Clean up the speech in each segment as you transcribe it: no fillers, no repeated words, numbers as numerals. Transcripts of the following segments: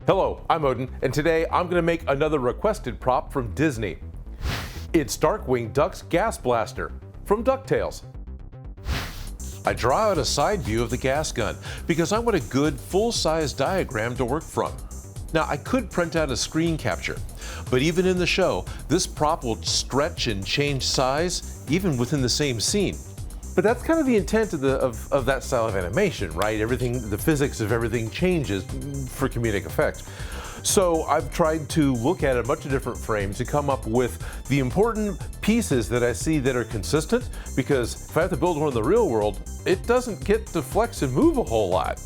Hello, I'm Odin, and today I'm going to make another requested prop from Disney. It's Darkwing Duck's gas blaster from DuckTales. I draw out a side view of the gas gun because I want a good full-size diagram to work from. Now, I could print out a screen capture, but even in the show, this prop will stretch and change size even within the same scene. But that's kind of the intent of that style of animation, right? Everything, the physics of everything changes for comedic effect. So I've tried to look at a bunch of different frames to come up with the important pieces that I see that are consistent, because if I have to build one in the real world, it doesn't get to flex and move a whole lot.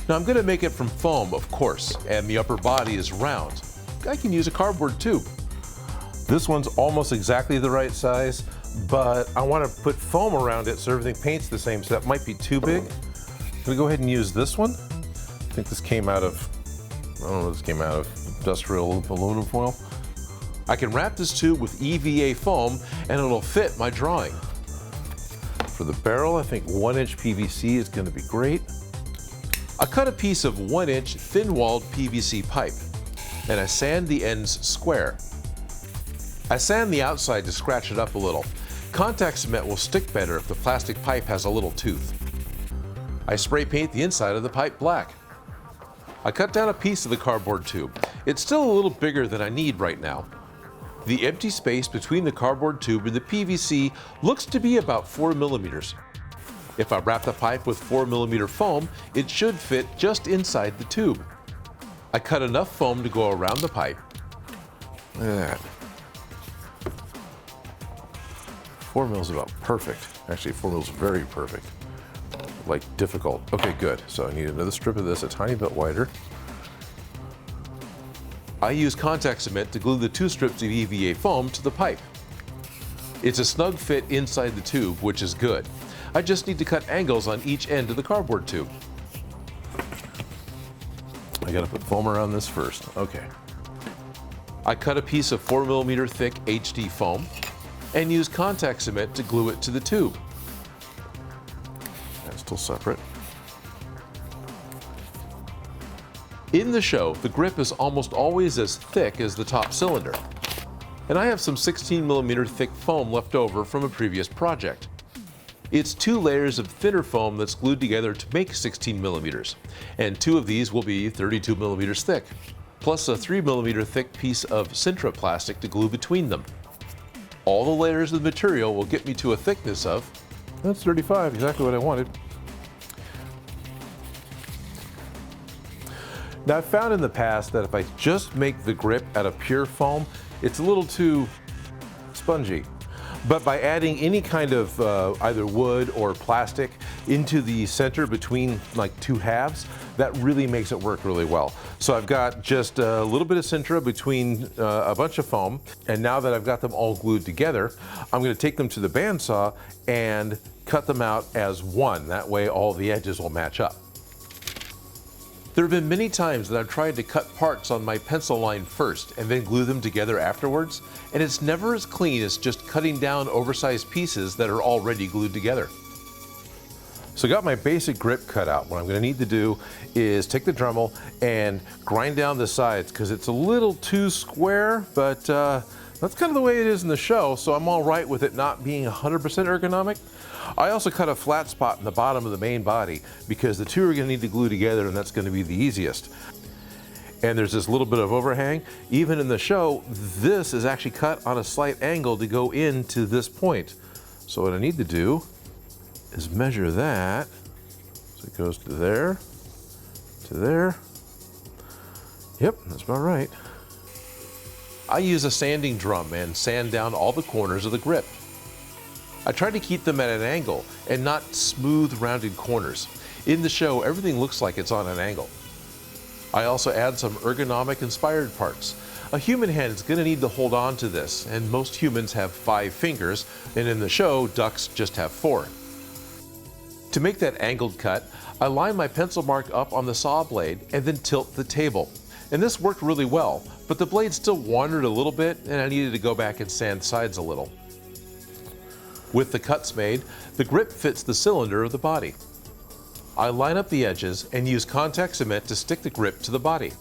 Now I'm gonna make it from foam, of course, and the upper body is round. I can use a cardboard tube. This one's almost exactly the right size, but I want to put foam around it so everything paints the same, so that might be too big. I'm gonna go ahead and use this one. I think this came out of, I don't know, this came out of industrial aluminum foil. I can wrap this tube with EVA foam and it'll fit my drawing. For the barrel, I think 1-inch PVC is gonna be great. I cut a piece of 1-inch thin-walled PVC pipe and I sand the ends square. I sand the outside to scratch it up a little. Contact cement will stick better if the plastic pipe has a little tooth. I spray paint the inside of the pipe black. I cut down a piece of the cardboard tube. It's still a little bigger than I need right now. The empty space between the cardboard tube and the PVC looks to be about 4 millimeters. If I wrap the pipe with 4 millimeter foam, it should fit just inside the tube. I cut enough foam to go around the pipe. Look at that. 4 mil is about perfect. Actually, 4 mil is very perfect. Like difficult. Okay, good. So I need another strip of this, a tiny bit wider. I use contact cement to glue the 2 strips of EVA foam to the pipe. It's a snug fit inside the tube, which is good. I just need to cut angles on each end of the cardboard tube. I gotta put foam around this first. Okay. I cut a piece of 4 millimeter thick HD foam and use contact cement to glue it to the tube. That's still separate. In the show, the grip is almost always as thick as the top cylinder. And I have some 16 millimeter thick foam left over from a previous project. It's 2 layers of thinner foam that's glued together to make 16 millimeters, and 2 of these will be 32 millimeters thick, plus a 3 millimeter thick piece of Sintra plastic to glue between them. All the layers of the material will get me to a thickness of, that's 35, exactly what I wanted. Now I've found in the past that if I just make the grip out of pure foam, it's a little too spongy. But by adding any kind of either wood or plastic into the center between like 2 halves, that really makes it work really well. So I've got just a little bit of Sintra between a bunch of foam, and now that I've got them all glued together, I'm going to take them to the bandsaw and cut them out as one. That way all the edges will match up. There have been many times that I've tried to cut parts on my pencil line first and then glue them together afterwards, and it's never as clean as just cutting down oversized pieces that are already glued together. So I got my basic grip cut out. What I'm going to need to do is take the Dremel and grind down the sides because it's a little too square, but that's kind of the way it is in the show, so I'm all right with it not being 100% ergonomic. I also cut a flat spot in the bottom of the main body because the 2 are going to need to glue together, and that's going to be the easiest. And there's this little bit of overhang. Even in the show, this is actually cut on a slight angle to go into this point. So what I need to do is measure that. So it goes to there, to there. Yep, that's about right. I use a sanding drum and sand down all the corners of the grip. I try to keep them at an angle and not smooth rounded corners. In the show, everything looks like it's on an angle. I also add some ergonomic inspired parts. A human hand is going to need to hold on to this, and most humans have 5 fingers, and in the show, ducks just have 4. To make that angled cut, I line my pencil mark up on the saw blade and then tilt the table. And this worked really well, but the blade still wandered a little bit and I needed to go back and sand sides a little. With the cuts made, the grip fits the cylinder of the body. I line up the edges and use contact cement to stick the grip to the body.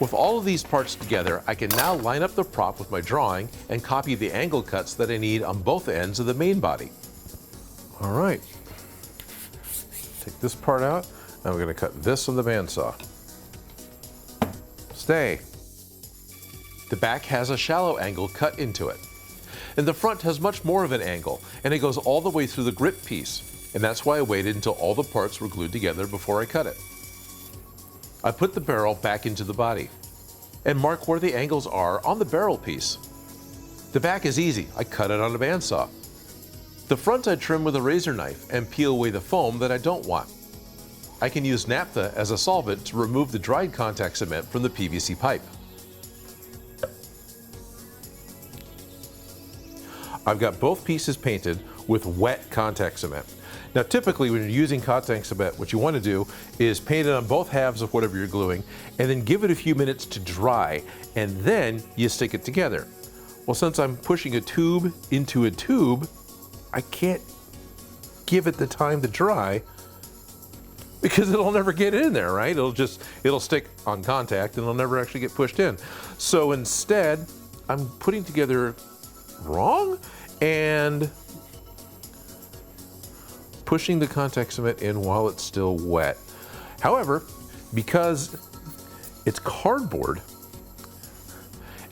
With all of these parts together, I can now line up the prop with my drawing and copy the angle cuts that I need on both ends of the main body. All right, take this part out, and we're going to cut this on the bandsaw. Stay. The back has a shallow angle cut into it. And the front has much more of an angle, and it goes all the way through the grip piece. And that's why I waited until all the parts were glued together before I cut it. I put the barrel back into the body and mark where the angles are on the barrel piece. The back is easy. I cut it on a bandsaw. The front I trim with a razor knife and peel away the foam that I don't want. I can use naphtha as a solvent to remove the dried contact cement from the PVC pipe. I've got both pieces painted with wet contact cement. Now typically when you're using contact cement, what you want to do is paint it on both halves of whatever you're gluing and then give it a few minutes to dry, and then you stick it together. Well, since I'm pushing a tube into a tube, I can't give it the time to dry because it'll never get in there, right? It'll stick on contact and it'll never actually get pushed in. So instead, I'm putting together wrong and pushing the contact cement in while it's still wet. However, because it's cardboard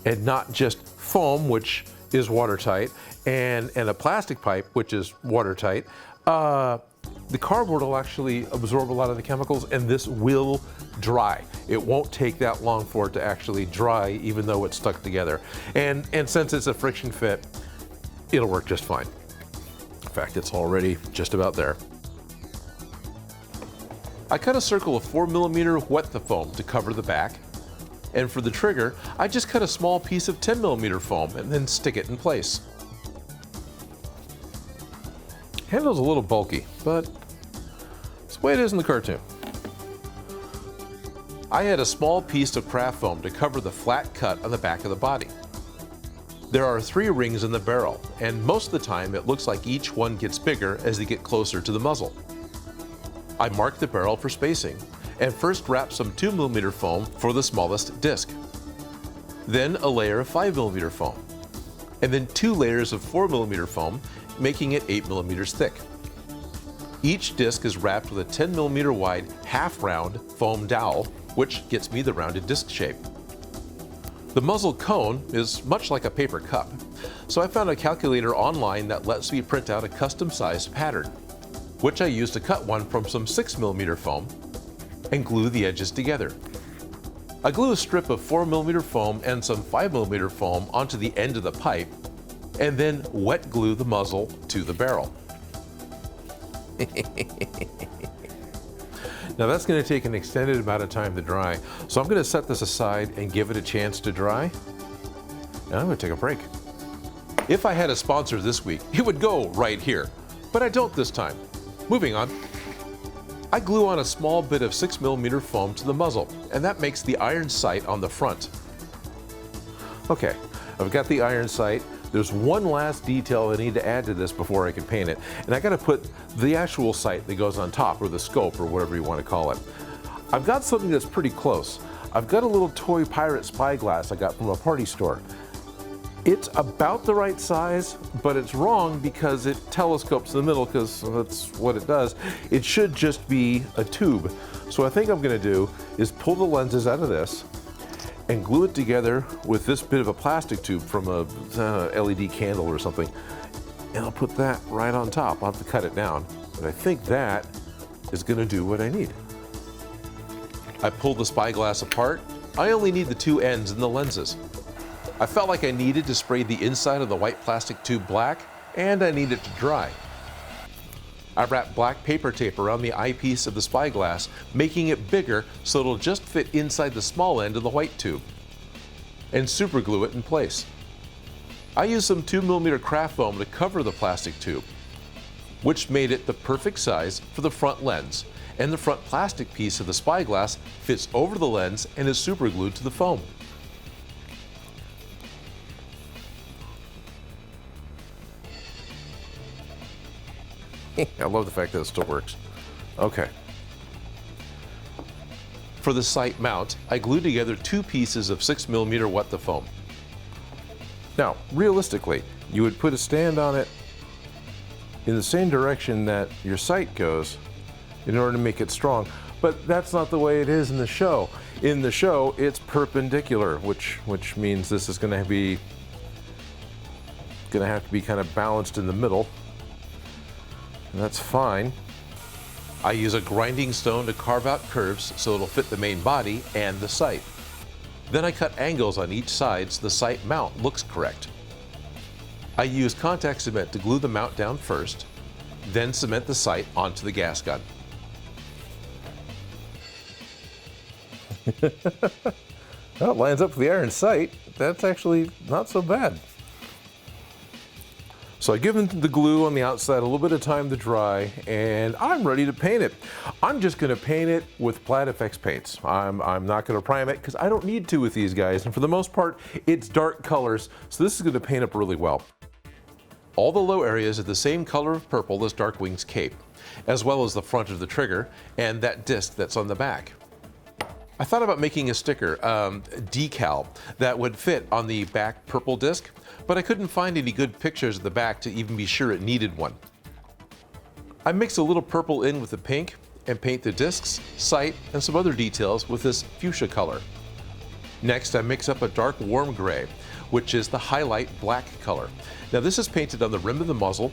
and not just foam, which is watertight, and a plastic pipe, which is watertight, the cardboard will actually absorb a lot of the chemicals, and this will dry. It won't take that long for it to actually dry, even though it's stuck together. And since it's a friction fit, it'll work just fine. In fact, it's already just about there. I cut a circle of 4mm wet the foam to cover the back. And for the trigger, I just cut a small piece of 10mm foam and then stick it in place. Handle's a little bulky, but it's the way it is in the cartoon. I had a small piece of craft foam to cover the flat cut on the back of the body. There are 3 rings in the barrel, and most of the time it looks like each one gets bigger as they get closer to the muzzle. I marked the barrel for spacing, and first wrap some 2mm foam for the smallest disc. Then a layer of 5mm foam, and then 2 layers of 4mm foam, making it 8mm thick. Each disc is wrapped with a 10mm wide half-round foam dowel, which gets me the rounded disc shape. The muzzle cone is much like a paper cup, so I found a calculator online that lets me print out a custom-sized pattern, which I used to cut one from some 6mm foam and glue the edges together. I glue a strip of 4mm foam and some 5mm foam onto the end of the pipe, and then wet glue the muzzle to the barrel. Now that's going to take an extended amount of time to dry, so I'm going to set this aside and give it a chance to dry. And I'm going to take a break. If I had a sponsor this week, it would go right here, but I don't this time. Moving on. I glue on a small bit of 6mm foam to the muzzle, and that makes the iron sight on the front. Okay, I've got the iron sight. There's one last detail I need to add to this before I can paint it, and I got to put the actual sight that goes on top, or the scope, or whatever you want to call it. I've got something that's pretty close. I've got a little toy pirate spyglass I got from a party store. It's about the right size, but it's wrong because it telescopes in the middle, because that's what it does. It should just be a tube. So what I think I'm going to do is pull the lenses out of this and glue it together with this bit of a plastic tube from a LED candle or something, and I'll put that right on top. I'll have to cut it down, but I think that is going to do what I need. I pulled the spyglass apart. I only need the 2 ends and the lenses. I felt like I needed to spray the inside of the white plastic tube black, and I need it to dry. I wrapped black paper tape around the eyepiece of the spyglass, making it bigger so it'll just fit inside the small end of the white tube, and super glue it in place. I used some 2mm craft foam to cover the plastic tube, which made it the perfect size for the front lens, and the front plastic piece of the spyglass fits over the lens and is super glued to the foam. I love the fact that it still works. Okay. For the sight mount, I glued together 2 pieces of 6mm What the Foam. Now, realistically, you would put a stand on it in the same direction that your sight goes in order to make it strong, but that's not the way it is in the show. In the show, it's perpendicular, which means this is going to have to be kind of balanced in the middle, and that's fine. I use a grinding stone to carve out curves so it'll fit the main body and the sight. Then I cut angles on each side so the sight mount looks correct. I use contact cement to glue the mount down first, then cement the sight onto the gas gun. Well, it lines up with the iron sight. That's actually not so bad. So I give the glue on the outside a little bit of time to dry, and I'm ready to paint it. I'm just going to paint it with Plaid FX paints. I'm not going to prime it because I don't need to with these guys, and for the most part, it's dark colors, so this is going to paint up really well. All the low areas are the same color of purple as Darkwing's cape, as well as the front of the trigger and that disc that's on the back. I thought about making a sticker, decal, that would fit on the back purple disc, but I couldn't find any good pictures of the back to even be sure it needed one. I mix a little purple in with the pink and paint the discs, sight, and some other details with this fuchsia color. Next, I mix up a dark warm gray, which is the highlight black color. Now this is painted on the rim of the muzzle,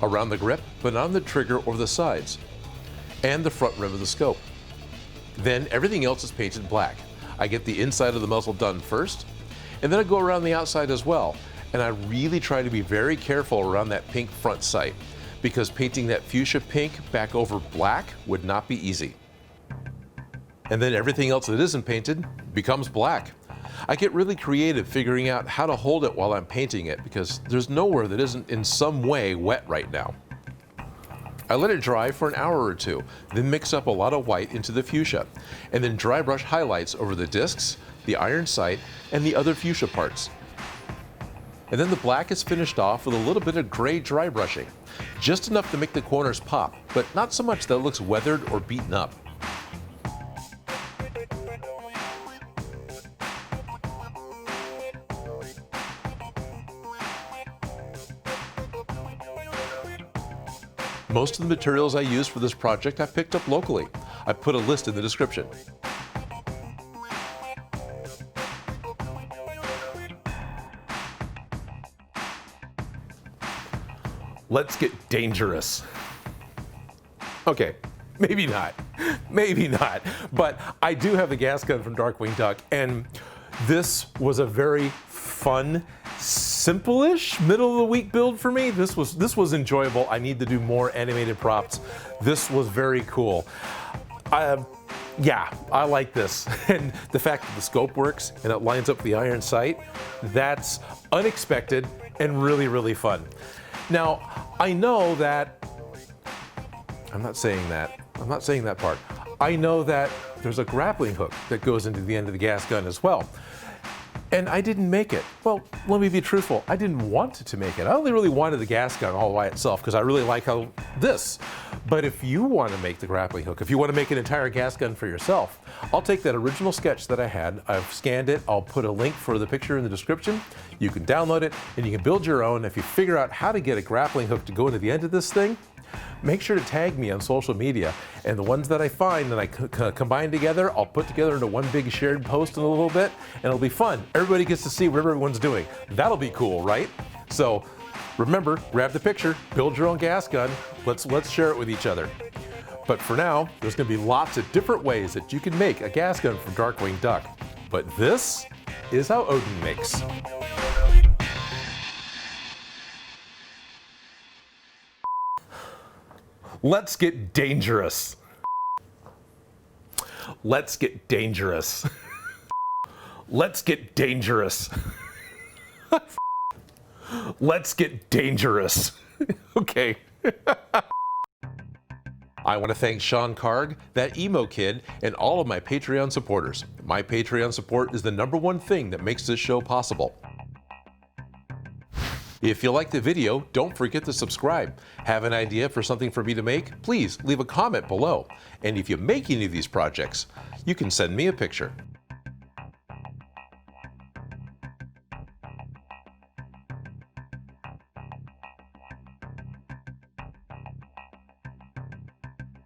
around the grip, but not on the trigger or the sides, and the front rim of the scope. Then everything else is painted black. I get the inside of the muzzle done first, and then I go around the outside as well. And I really try to be very careful around that pink front sight, because painting that fuchsia pink back over black would not be easy. And then everything else that isn't painted becomes black. I get really creative figuring out how to hold it while I'm painting it, because there's nowhere that isn't in some way wet right now. I let it dry for an hour or two, then mix up a lot of white into the fuchsia, and then dry brush highlights over the discs, the iron sight, and the other fuchsia parts. And then the black is finished off with a little bit of gray dry brushing, just enough to make the corners pop, but not so much that it looks weathered or beaten up. Most of the materials I used for this project I picked up locally. I put a list in the description. Let's get dangerous. Okay, maybe not, but I do have the gas gun from Darkwing Duck, and this was a very fun, simple-ish middle of the week build for me. This was enjoyable. I need to do more animated props. This was very cool. Yeah, I like this. And the fact that the scope works and it lines up the iron sight, that's unexpected and really, really fun. Now, I know that, I'm not saying that part. I know that there's a grappling hook that goes into the end of the gas gun as well. And I didn't make it. Well, let me be truthful. I didn't want to make it. I only really wanted the gas gun all by itself because I really like how this. But if you want to make the grappling hook, if you want to make an entire gas gun for yourself, I'll take that original sketch that I had. I've scanned it. I'll put a link for the picture in the description. You can download it and you can build your own. If you figure out how to get a grappling hook to go into the end of this thing, make sure to tag me on social media, and the ones that I find that I combine together, I'll put together into one big shared post in a little bit, and it'll be fun. Everybody gets to see what everyone's doing. That'll be cool, right? So remember, grab the picture, build your own gas gun. Let's share it with each other. But for now, there's going to be lots of different ways that you can make a gas gun from Darkwing Duck. But this is how Odin makes. Let's get dangerous. Let's get dangerous. Let's get dangerous. Let's get dangerous. Okay. I want to thank Sean Karg, that emo kid, and all of my Patreon supporters. My Patreon support is the #1 thing that makes this show possible. If you like the video, don't forget to subscribe. Have an idea for something for me to make? Please leave a comment below. And if you make any of these projects, you can send me a picture.